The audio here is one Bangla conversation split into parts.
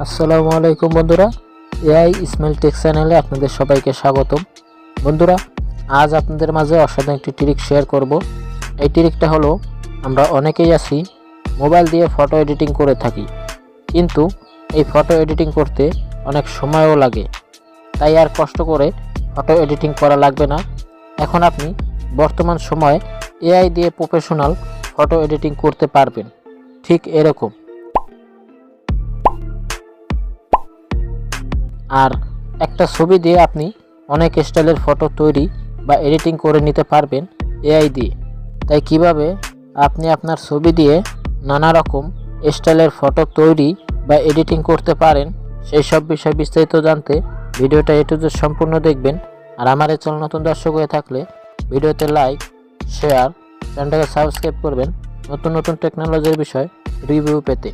আসসালামু আলাইকুম বন্ধুরা, এআই ইসমাইল টেক চ্যানেলে আপনাদের সবাইকে স্বাগতম। বন্ধুরা, আজ আপনাদের মাঝে অসাধারণ একটি ট্রিক শেয়ার করব। এই ট্রিকটা হলো, আমরা অনেকেই আছি মোবাইল দিয়ে ফটো এডিটিং করে থাকি, কিন্তু এই ফটো এডিটিং করতে অনেক সময়ও লাগে। তাই আর কষ্ট করে ফটো এডিটিং করা লাগবে না। এখন আপনি বর্তমান সময়ে এআই দিয়ে প্রফেশনাল ফটো এডিটিং করতে পারবেন, ঠিক এরকম। আর একটা ছবি দিয়ে আপনি অনেক স্টাইলের ফটো তৈরি বা এডিটিং করে নিতে পারবেন এআই দিয়ে। তাই কিভাবে আপনি আপনার ছবি দিয়ে নানা রকম স্টাইলের ফটো তৈরি বা এডিটিং করতে পারেন, সেই সব বিষয় বিস্তারিত জানতে ভিডিওটা এ টু জেড সম্পূর্ণ দেখবেন। আর আমার এই চ্যানেল নতুন দর্শক হয়ে থাকলে ভিডিওতে লাইক, শেয়ার, চ্যানেলটাকে সাবস্ক্রাইব করবেন নতুন নতুন টেকনোলজির বিষয় রিভিউ পেতে,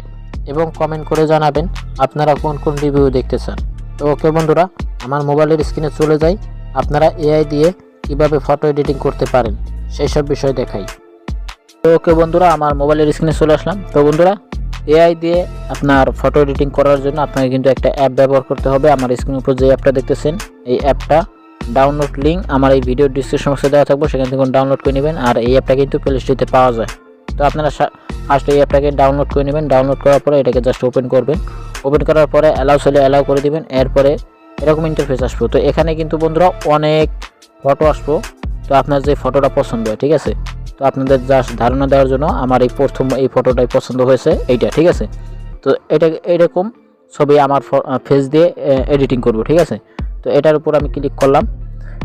এবং কমেন্ট করে জানাবেন আপনারা কোন কোন রিভিউ দেখতে চান। তো ওকে বন্ধুরা, আমার মোবাইলের স্ক্রিনে চলে যাই, আপনারা এআই দিয়ে কিভাবে ফটো এডিটিং করতে পারেন সেই সব বিষয় দেখাই। তো ওকে বন্ধুরা, আমার মোবাইলের স্ক্রিনে চলে আসলাম। তো বন্ধুরা, এআই দিয়ে আপনার ফটো এডিটিং করার জন্য আপনাকে কিন্তু একটা অ্যাপ ব্যবহার করতে হবে। আমার স্ক্রিনের উপর যে অ্যাপটা দেখতেছেন, এই অ্যাপটা ডাউনলোড লিঙ্ক আমার এই ভিডিও ডিসক্রিপশন বক্সে দেওয়া থাকবে, সেখান থেকে ডাউনলোড করে নেবেন। আর এই অ্যাপটা কিন্তু প্লে স্টোরে পাওয়া যায়। তো আপনারা ফার্স্ট এই অ্যাপটাকে ডাউনলোড করে নেবেন। ডাউনলোড করার পরে এটাকে জাস্ট ওপেন করবেন। ওপেন করার পরে অ্যালাউ হলে অ্যালাউ করে দিবেন। এরপরে এরকম ইন্টারফেস আসবো। তো এখানে কিন্তু বন্ধুরা অনেক ফটো আসবো। তো আপনার যে ফটোটা পছন্দ হয়, ঠিক আছে। তো আপনাদের জাস্ট ধারণা দেওয়ার জন্য আমার এই প্রথম এই ফটোটাই পছন্দ হয়েছে, এইটা, ঠিক আছে। তো এটা এরকম ছবি আমার ফেস দিয়ে এডিটিং করব, ঠিক আছে। তো এটার উপর আমি ক্লিক করলাম।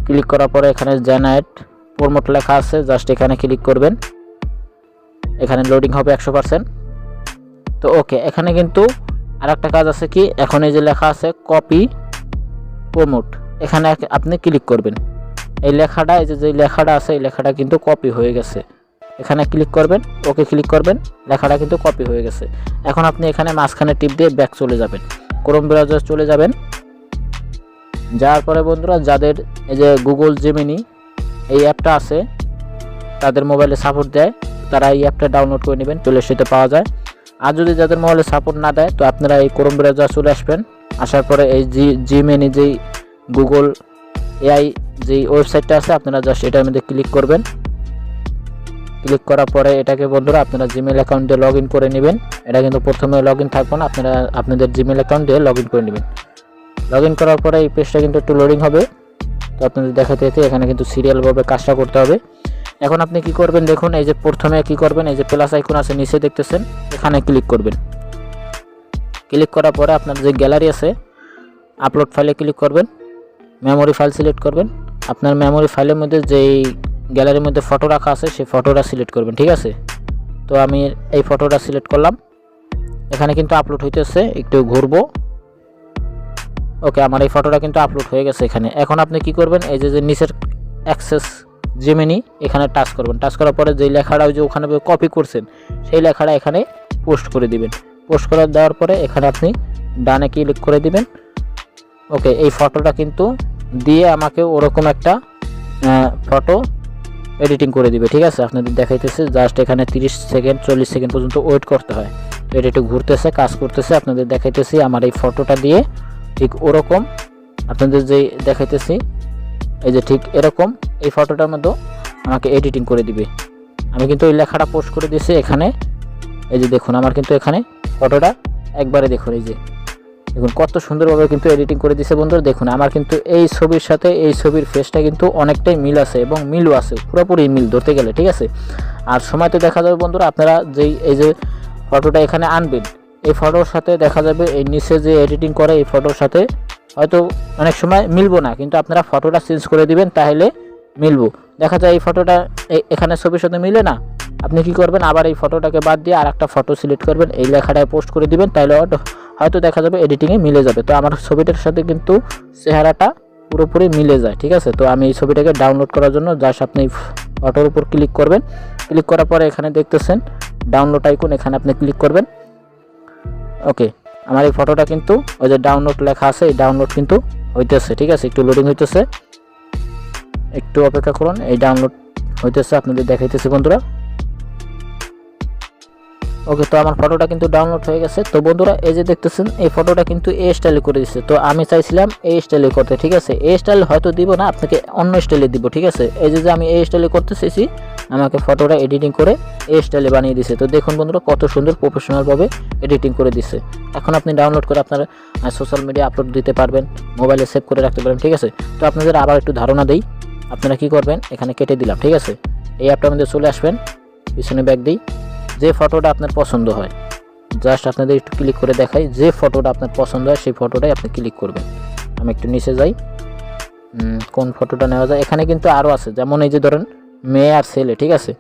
ক্লিক করার পরে এখানে জেনারেট প্রমোট লেখা আছে, জাস্ট এখানে ক্লিক করবেন। এখানে লোডিং হবে 100%। তো ওকে, এখানে কিন্তু আরেকটা কাজ আছে কি, এখন এই যে লেখা আছে কপি প্রমোট, এখানে আপনি ক্লিক করবেন। এই লেখাটা, এই যে লেখাটা আছে, এই লেখাটা কিন্তু কপি হয়ে গেছে। এখানে ক্লিক করবেন, ওকে ক্লিক করবেন, লেখাটা কিন্তু কপি হয়ে গেছে। এখন আপনি এখানে মাঝখানে টিপ দিয়ে ব্যাক চলে যাবেন, ক্রোম ব্রাউজার চলে যাবেন। যাওয়ার পরে বন্ধুরা, যাদের এই যে গুগল জেমিনি এই অ্যাপটা আছে, তাদের মোবাইলে সাপোর্ট দেয়, তারা এই অ্যাপটা ডাউনলোড করে নেবেন, প্লে স্টোরে পাওয়া যায়। আর যদি যাদের মোবাইলে সাপোর্ট না দেয়, তো আপনারা এই ক্রোম ব্রাউজার চলে আসবেন। আসার পরে এই জিমেনি যেই গুগল এআই যেই ওয়েবসাইটটা আছে, আপনারা জাস্ট এটার মধ্যে ক্লিক করবেন। ক্লিক করার পরে এটাকে বন্ধুরা আপনারা জিমেল অ্যাকাউন্ট দিয়ে লগ ইন করে নেবেন। এটা কিন্তু প্রথমে লগ ইন থাকবে না, আপনারা আপনাদের জিমেল অ্যাকাউন্ট দিয়ে লগ ইন করে নেবেন। লগ ইন করার পরে এই পেজটা কিন্তু একটু লোডিং হবে। তো আপনাদের দেখাতে এখানে কিন্তু সিরিয়ালভাবে কাজটা করতে হবে। এখন আপনি কি করবেন দেখুন, এই যে প্রথমে কি করবেন, এই যে প্লাস আইকন আছে নিচে দেখতেছেন, এখানে ক্লিক করবেন। ক্লিক করার পরে আপনার যে গ্যালারি আছে, আপলোড ফাইলে ক্লিক করবেন, মেমোরি ফাইল সিলেক্ট করবেন। আপনার মেমোরি ফাইলের মধ্যে যেই গ্যালারির মধ্যে ফটো রাখা আছে, সেই ফটোটা সিলেক্ট করবেন, ঠিক আছে। তো আমি এই ফটোটা সিলেক্ট করলাম। এখানে কিন্তু আপলোড হইতেছে, একটু ঘুরবো। ওকে, আমার এই ফটোটা কিন্তু আপলোড হয়ে গেছে এখানে। এখন আপনি কি করবেন, এই যে নিচের অ্যাক্সেস জেমিনি, এখানে টাচ করবেন। টাচ করার পরে যেই লেখাটা যে ওখানে কপি করছেন, সেই লেখাটা এখানে পোস্ট করে দিবেন। পোস্ট করে দেওয়ার পরে এখানে আপনি ডানে ক্লিক করে দিবেন। ওকে, এই ফটোটা কিন্তু দিয়ে আমাকে ওরকম একটা ফটো এডিটিং করে দিবে, ঠিক আছে। আপনাদের দেখাইতেছে, জাস্ট এখানে 30 সেকেন্ড 40 সেকেন্ড পর্যন্ত ওয়েট করতে হয়। তো এটা একটু ঘুরতেছে, কাজ করতেছে। আপনাদের দেখাইতেছি আমার এই ফটোটা দিয়ে ঠিক ওরকম আপনাদের যেই দেখাইতেছি, এই যে ঠিক এরকম এই ফটোটার মধ্যে আমাকে এডিটিং করে দিবে। আমি কিন্তু ওই লেখাটা পোস্ট করে দিয়েছি এখানে। এই যে দেখুন, আমার কিন্তু এখানে ফটোটা একবারে দেখুন, এই যে দেখুন কত সুন্দরভাবে কিন্তু এডিটিং করে দিয়েছে বন্ধুরা। দেখুন আমার কিন্তু এই ছবির সাথে এই ছবির ফেসটা কিন্তু অনেকটাই মিল আছে, এবং মিলও আছে, পুরোপুরি মিল ধরতে গেলে, ঠিক আছে। আর সময় তো দেখা যাবে বন্ধুরা, আপনারা যেই এই যে ফটোটা এখানে আনবেন, এই ফটোর সাথে দেখা যাবে এই নিচে যে এডিটিং করে এই ফটোর সাথে হয়তো অনেক সময় মিলবো না, কিন্তু আপনারা ফটোটা চেঞ্জ করে দিবেন, তাহলে মিলবো। দেখা যায় এই ফটোটা এখানে ছবির সাথে মিলে না, আপনি কি করবেন, আবার এই ফটোটাকে বাদ দিয়ে আর একটা ফটো সিলেক্ট করবেন, এই লেখাটায় পোস্ট করে দিবেন, তাহলে হয়তো দেখা যাবে এডিটিংয়ে মিলে যাবে। তো আমার ছবিটার সাথে কিন্তু চেহারাটা পুরোপুরি মিলে যায়, ঠিক আছে। তো আমি এই ছবিটাকে ডাউনলোড করার জন্য জাস্ট আপনি ফটোর উপর ক্লিক করবেন। ক্লিক করার পরে এখানে দেখতেছেন ডাউনলোড আইকন, এখানে আপনি ক্লিক করবেন। ওকে, আমার এই ফটোটা কিন্তু ওই যে ডাউনলোড লেখা আছে, এই ডাউনলোড কিন্তু হইতেছে, ঠিক আছে। একটু লোডিং হইতেছে, একটু অপেক্ষা করুন। এই ডাউনলোড হইতেছে, আপনাদের দেখাইতেছে বন্ধুরা। ওকে, তো আমার ফটোটা কিন্তু ডাউনলোড হয়ে গেছে। তো বন্ধুরা এই যে দেখতেছেন এই ফটোটা কিন্তু এই স্টাইলে করে দিচ্ছে। তো আমি চাইছিলাম এই স্টাইলে করতে, ঠিক আছে। এই স্টাইল হয়তো দিব না, আপনাকে অন্য স্টাইলে দিব, ঠিক আছে। এই যে আমি এই স্টাইলে করতে চাইছি, আমাকে ফটোটা এডিটিং করে এই স্টাইলে বানিয়ে দিছে। তো দেখুন বন্ধুরা কত সুন্দর প্রফেশনালভাবে এডিটিং করে দিছে। এখন আপনি ডাউনলোড করে আপনার সোশ্যাল মিডিয়া আপলোড দিতে পারবেন, মোবাইলে সেভ করে রাখতে পারবেন, ঠিক আছে। তো আপনাদের আবার একটু ধারণা দেই, আপনারা কি করবেন, এখানে কেটে দিলাম, ঠিক আছে। এই অ্যাপটার মধ্যে চলে আসবেন, পিছনে ব্যাক দিই। যে ফটোটা আপনার পছন্দ হয়, জাস্ট আপনাদের একটু ক্লিক করে দেখাই, যে ফটোটা আপনার পছন্দ হয় সেই ফটোটাই আপনি ক্লিক করবেন। আমি একটু নিচে যাই, কোন ফটোটা নেওয়া যায়। এখানে কিন্তু আরও আছে, যেমন এই যে ধরেন মেয়ে আর ছেলে, ঠিক আছে।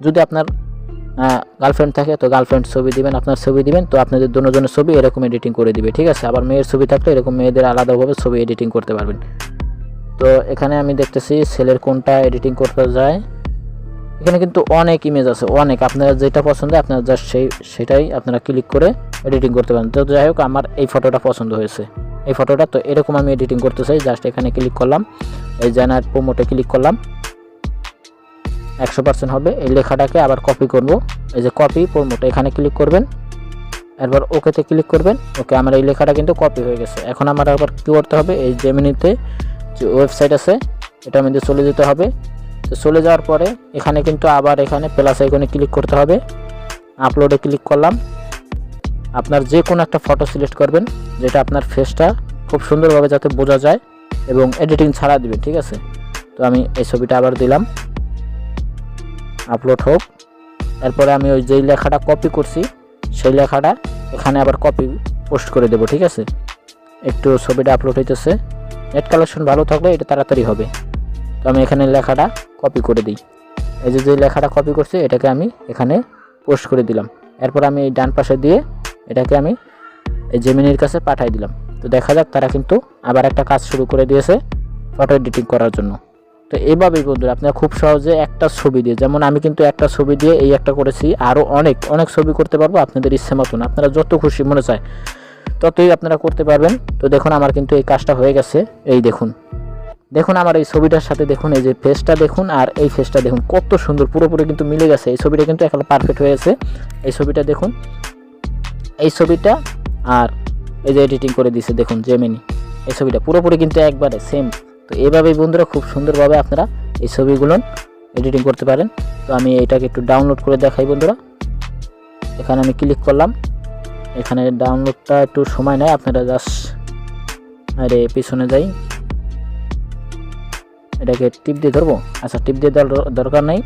যদি আপনার গার্লফ্রেন্ড থাকে তো গার্লফ্রেন্ড ছবি দিবেন, আপনার ছবি দিবেন, তো আপনাদের দুজনের ছবি এরকম এডিটিং করে দিবে, ঠিক আছে। আবার মেয়ের ছবি থাকলে এরকম মেয়েদের আলাদাভাবে ছবি এডিটিং করতে পারবেন। তো এখানে আমি দেখতেছি ছেলের কোনটা এডিটিং করতে যায়। এখানে কিন্তু অনেক ইমেজ আছে, অনেক, আপনারা যেটা পছন্দ আপনারা জাস্ট সেটাই আপনারা ক্লিক করে এডিটিং করতে পারেন। তো যাই হোক, আমার এই ফটোটা পছন্দ হয়েছে, এই ফটোটা। তো এরকম আমি এডিটিং করতে চাই, জাস্ট এখানে ক্লিক করলাম, এই জেনারেট প্রোমোটে ক্লিক করলাম, 100% হবে। এই লেখাটাকে আবার কপি করব, এই যে কপি প্রোমোটে এখানে ক্লিক করবেন, এরপর ওকেতে ক্লিক করবেন। ওকে, আমার এই লেখাটা কিন্তু কপি হয়ে গেছে। এখন আমার আবার কী করতে হবে, এই জেমিনিতে যে ওয়েবসাইট আছে এটার মধ্যে চলে যেতে হবে। তো চলে যাওয়ার পরে এখানে কিন্তু আবার এখানে প্লাস আইকনে ক্লিক করতে হবে, আপলোডে ক্লিক করলাম। আপনার যে কোনো একটা ফটো সিলেক্ট করবেন, যেটা আপনার ফেসটা খুব সুন্দরভাবে যাতে বোঝা যায় এবং এডিটিং ছাড়া দিবেন, ঠিক আছে। তো আমি এই ছবিটা আবার দিলাম, আপলোড হোক। এরপরে আমি ওই যেই লেখাটা কপি করছি সেই লেখাটা এখানে আবার কপি পোস্ট করে দেব, ঠিক আছে। একটু ছবিটা আপলোড হইতেছে, নেট কালেকশন ভালো থাকলে এটা তাড়াতাড়ি হবে। তো আমি এখানে লেখাটা কপি করে দিই, এই যে লেখাটা কপি করছি এটাকে আমি এখানে পোস্ট করে দিলাম। এরপর আমি এই ডান পাশে দিয়ে এটাকে আমি এই জেমিনির কাছে পাঠিয়ে দিলাম। তো দেখা যাক তারা কিন্তু আবার একটা কাজ শুরু করে দিয়েছে ফটো এডিটিং করার জন্য। তো এইভাবেই বন্ধুরা আপনারা খুব সহজে একটা ছবি দিয়ে, যেমন আমি কিন্তু একটা ছবি দিয়ে এই একটা করেছি, আরও অনেক অনেক ছবি করতে পারবো আপনাদের ইচ্ছে মতন, আপনারা যত খুশি মনে চায় ততই আপনারা করতে পারবেন। তো দেখুন আমার কিন্তু এই কাজটা হয়ে গেছে। এই দেখুন আমার এই ছবিটার সাথে দেখুন, এই যে ফেসটা দেখুন আর এই ফেসটা দেখুন কত সুন্দর, পুরোপুরি কিন্তু মিলে গেছে। এই ছবিটা কিন্তু একেবারে পারফেক্ট হয়ে গেছে। এই ছবিটা দেখুন, এই ছবিটা আর এই যে এডিটিং করে দিয়েছে দেখুন জেমিনি, এই ছবিটা পুরোপুরি কিন্তু একবারে সেম। তো এইভাবেই বন্ধুরা খুব সুন্দরভাবে আপনারা এই ছবিগুলো এডিটিং করতে পারেন। তো আমি এটাকে একটু ডাউনলোড করে দেখাই বন্ধুরা। এখানে আমি ক্লিক করলাম, এখানে ডাউনলোডটা একটু সময় নেয়, আপনারা জাস্ট আরে পিছনে যাই, এটাকে টিপ দিয়ে ধরবো। আচ্ছা, টিপ দিয়ে দেওয়ার দরকার নেই,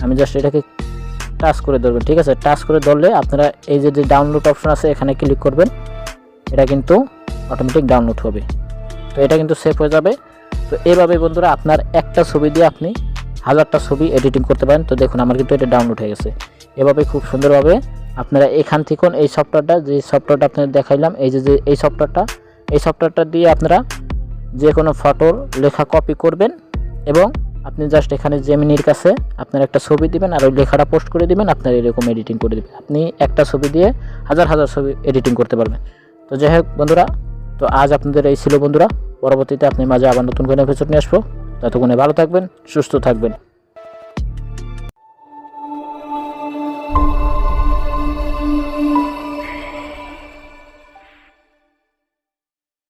আমি জাস্ট এটাকে টাচ করে ধরবেন, ঠিক আছে। টাচ করে ধরলে আপনারা এই যে ডাউনলোড অপশন আছে এখানে ক্লিক করবেন, এটা কিন্তু অটোমেটিক ডাউনলোড হবে। তো এটা কিন্তু সেভ হয়ে যাবে। তো এইভাবে বন্ধুরা আপনার একটা ছবি দিয়ে আপনি 1000টা ছবি এডিটিং করতে পারেন। তো দেখুন আমার কিন্তু এটা ডাউনলোড হয়ে গেছে। এভাবে খুব সুন্দরভাবে আপনারা এখান থেকে এই সফটওয়্যারটা, যে সফটওয়্যারটা আপনাদের দেখাইলাম, এই যে এই সফটওয়্যারটা দিয়ে আপনারা যে কোনো ফটোর লেখা কপি করবেন এবং আপনি জাস্ট এখানে জেমিনির কাছে আপনার একটা ছবি দিবেন আর ওই লেখাটা পোস্ট করে দিবেন, আপনার এরকম এডিটিং করে দেবেন। আপনি একটা ছবি দিয়ে হাজার ছবি এডিটিং করতে পারবেন। তো যাই হোক বন্ধুরা, তো আজ আপনাদের এই ছিল বন্ধুরা। পরবর্তীতে আপনি মাঝে আবার নতুন কোনো এপিসোড নিয়ে আসবো। ততক্ষণে ভালো থাকবেন, সুস্থ থাকবেন।